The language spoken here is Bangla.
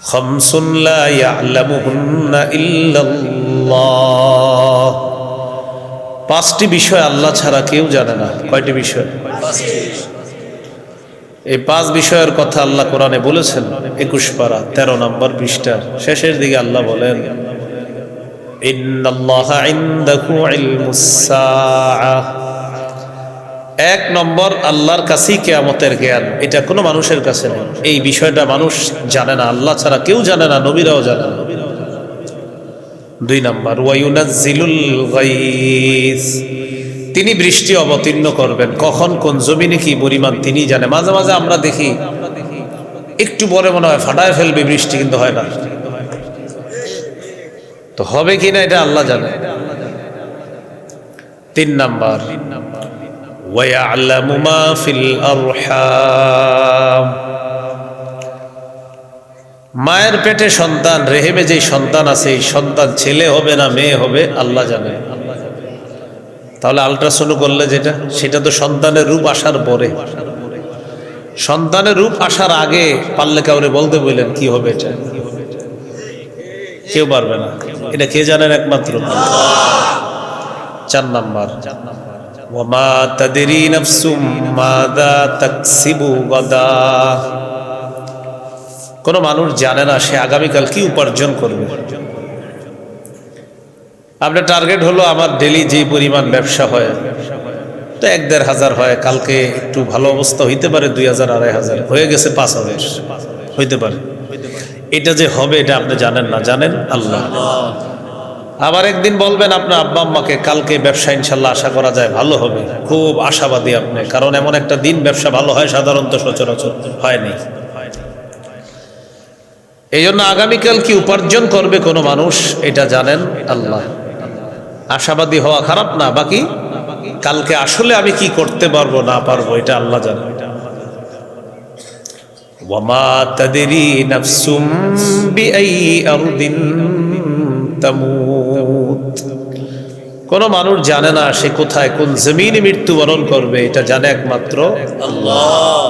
খামসুন লা ইয়ালামুহুন্না ইল্লাল্লাহ। পাঁচটি বিষয় আল্লাহ ছাড়া কেউ জানে না। কয়টি বিষয়? এই পাঁচ বিষয়ের কথা আল্লাহ কোরআনে বলেছেন 21 পারা 13 নম্বর পৃষ্ঠার শেষের দিকে আল্লাহ বলেন, ইন্নাল্লাহা ইনদাহু ইলমুস সাআহ। এক নম্বর, আল্লাহর কাছেই কিয়ামতের জ্ঞান। এটা কোনো মানুষের কাছে নেই। এই বিষয়টা মানুষ জানে না, আল্লাহ ছাড়া কেউ জানে না, নবীরাও জানে না। দুই নম্বর, ওয়া ইউনাজ্জিলুল গায়স। তিনি বৃষ্টি অবতীর্ণ করবেন, কখন কোন জমিনে কি পরিমাণ তিনি জানে। মাঝে মাঝে আমরা দেখি একটু পরে মনে হয় ফাটায় ফেলবে বৃষ্টি, কিন্তু হয় না। তো হবে কিনা এটা আল্লাহ জানে। তিন নাম্বার, ওয়া ইয়ালামু মা ফিল আরহাম। মায়ের পেটে সন্তান, রেহেমে যে সন্তান আছে, এই সন্তান ছেলে হবে না মেয়ে হবে আল্লাহ জানে। তাহলে আল্ট্রাসাউন্ড করলে যেটা, সেটা তো সন্তানের রূপ আসার পরে। সন্তানের রূপ আসার আগে পারলে কাউরে বলতে বললেন কি হবে, এটা কেউ পারবে না। এটা কে জানেন? একমাত্র চার নাম্বার, ওয়ামা তাদরি নাফসুম মাযা তাকসিবু গাদা। কোন মানুষ জানে না সে আগামীকাল কি উপার্জন করবে। আপনার টার্গেট হলো আমার ডেলি যে পরিমাণ ব্যবসা হয় তো 1-1.5 হয়, কালকে একটু ভালো অবস্থা হইতে পারে 2000 2500 হয়ে গেছে 5000 হইতে পারে। এটা যে হবে এটা আপনি জানেন না, জানেন আল্লাহ। আবার একদিন বলবেন আপনার আব্বা আম্মাকে কালকে ব্যবসা ইনশাল্লাহ আশা করা যায় ভালো হবে, খুব আশাবাদী আপনি, কারণ এমন একটা দিন ব্যবসা ভালো হয় সাধারণত সচরাচর হয়নি। এই জন্য আগামীকাল কি উপার্জন করবে কোনো মানুষ এটা জানেন আল্লাহ। আশাবাদী হওয়া খারাপ না, বাকি কালকে আসলে আমি কি করতে পারবো না পারবো এটা আল্লাহ জানেন। ওয়ামা তাদরি নাফসুম বিআই আরদিন তামুত। কোন মানুষ জানে না সে কোথায় কোন জমিনে মৃত্যুবরণ করবে, এটা জানে একমাত্র আল্লাহ।